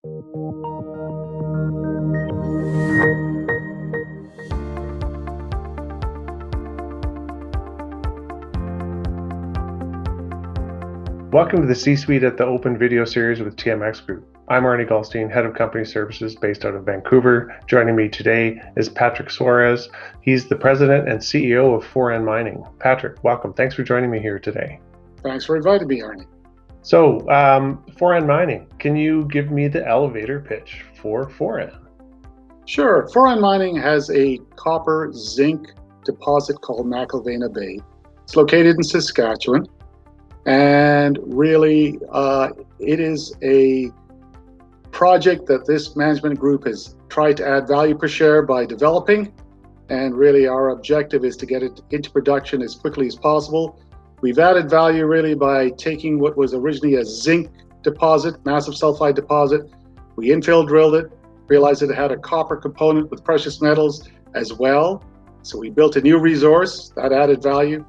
Welcome to the C-Suite at the Open video series with TMX Group. I'm Arnie Goldstein, Head of Company Services based out of Vancouver. Joining me today is Patrick Soares. He's the President and CEO of Foran Mining. Patrick, welcome. Thanks for joining me here today. Thanks for inviting me, Arnie. So, Foran Mining, can you give me the elevator pitch for Foran? Sure. Foran Mining has a copper zinc deposit called McIlvenna Bay. It's located in Saskatchewan. And really, it is a project that this management group has tried to add value per share by developing. And really, our objective is to get it into production as quickly as possible. We've added value really by taking what was originally a zinc deposit, massive sulfide deposit. We infill drilled it, realized that it had a copper component with precious metals as well. So we built a new resource that added value.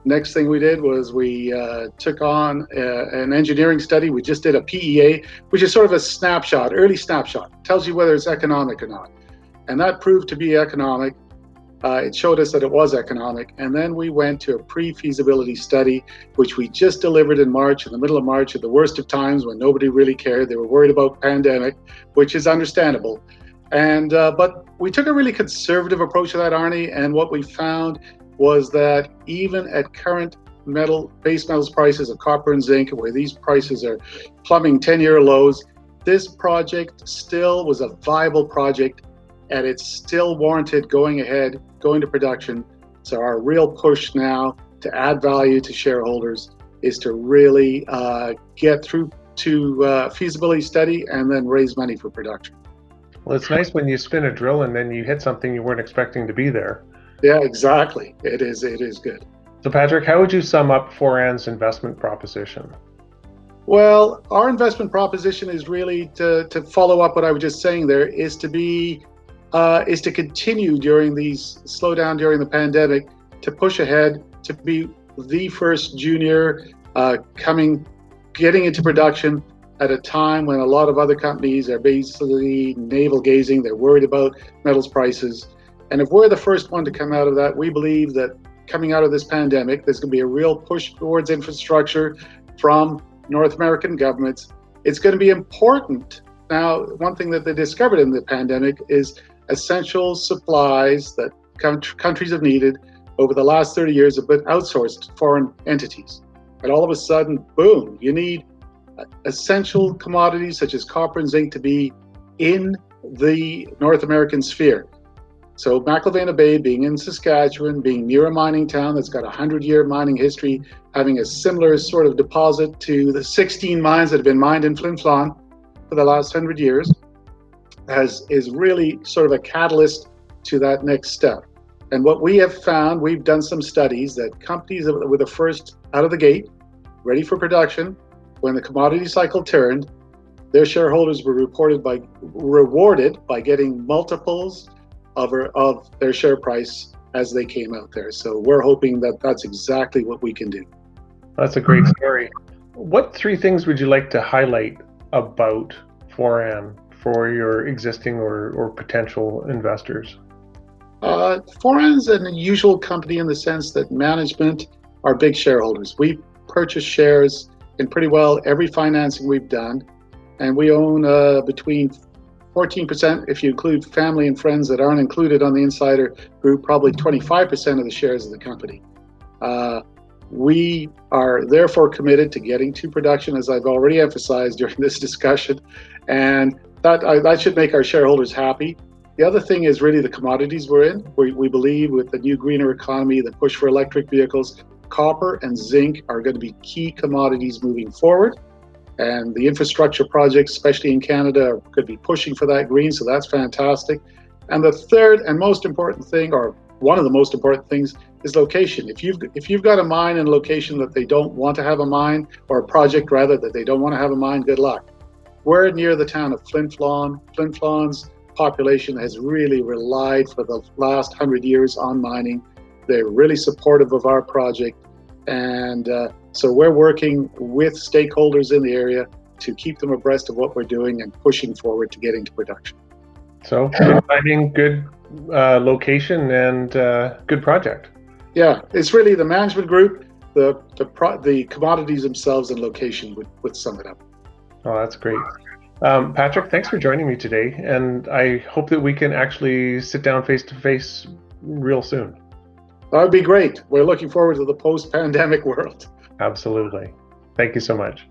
Next thing we did was we took on an engineering study. We just did a PEA, which is sort of a snapshot, early snapshot. Tells you whether it's economic or not. And that proved to be economic. It showed us that it was economic. And then we went to a pre-feasibility study, which we just delivered in March, in the middle of March, at the worst of times when nobody really cared. They were worried about pandemic, which is understandable. And but we took a really conservative approach to that, Arnie. And what we found was that even at current base metals prices of copper and zinc, where these prices are plumbing 10-year lows, this project still was a viable project, and it's still warranted going ahead, going to production. So our real push now to add value to shareholders is to really get through to feasibility study and then raise money for production. Well, it's nice when you spin a drill and then you hit something you weren't expecting to be there. Yeah, exactly. It is good. So Patrick, how would you sum up Foran's investment proposition? Well, our investment proposition is really to follow up what I was just saying there, is to continue during these slowdown during the pandemic, to push ahead, to be the first junior getting into production at a time when a lot of other companies are basically navel gazing. They're worried about metals prices. And if we're the first one to come out of that, we believe that coming out of this pandemic, there's going to be a real push towards infrastructure from North American governments. It's going to be important. Now, one thing that they discovered in the pandemic is essential supplies that countries have needed over the last 30 years have been outsourced to foreign entities. And all of a sudden, boom, you need essential commodities such as copper and zinc to be in the North American sphere. So McIlvenna Bay, being in Saskatchewan, being near a mining town that's got a 100-year mining history, having a similar sort of deposit to the 16 mines that have been mined in Flin Flon for the last 100 years, is really sort of a catalyst to that next step. And what we have found, we've done some studies that companies that were the first out of the gate, ready for production, when the commodity cycle turned, their shareholders were rewarded by getting multiples of their share price as they came out there. So we're hoping that that's exactly what we can do. That's a great story. What three things would you like to highlight about Foran for your existing or potential investors? Foran's an unusual company in the sense that management are big shareholders. We purchase shares in pretty well every financing we've done, and we own between 14%, if you include family and friends that aren't included on the insider group, probably 25% of the shares of the company. We are therefore committed to getting to production, as I've already emphasized during this discussion, and that should make our shareholders happy. The other thing is really the commodities we're in. We believe with the new greener economy, the push for electric vehicles, copper and zinc are going to be key commodities moving forward. And the infrastructure projects, especially in Canada, could be pushing for that green, so that's fantastic. And the third and most important thing, or one of the most important things, is location. If you've got a mine in a location that they don't want to have a mine, or a project rather that they don't want to have a mine, good luck. We're near the town of Flin Flon. Flin Flon's population has really relied for the last 100 years on mining. They're really supportive of our project. And so we're working with stakeholders in the area to keep them abreast of what we're doing and pushing forward to getting to production. So good timing, good location, and good project. Yeah, it's really the management group, the commodities themselves, and location would sum it up. Oh, that's great. Patrick, thanks for joining me today, and I hope that we can actually sit down face to face real soon. That would be great. We're looking forward to the post-pandemic world. Absolutely. Thank you so much.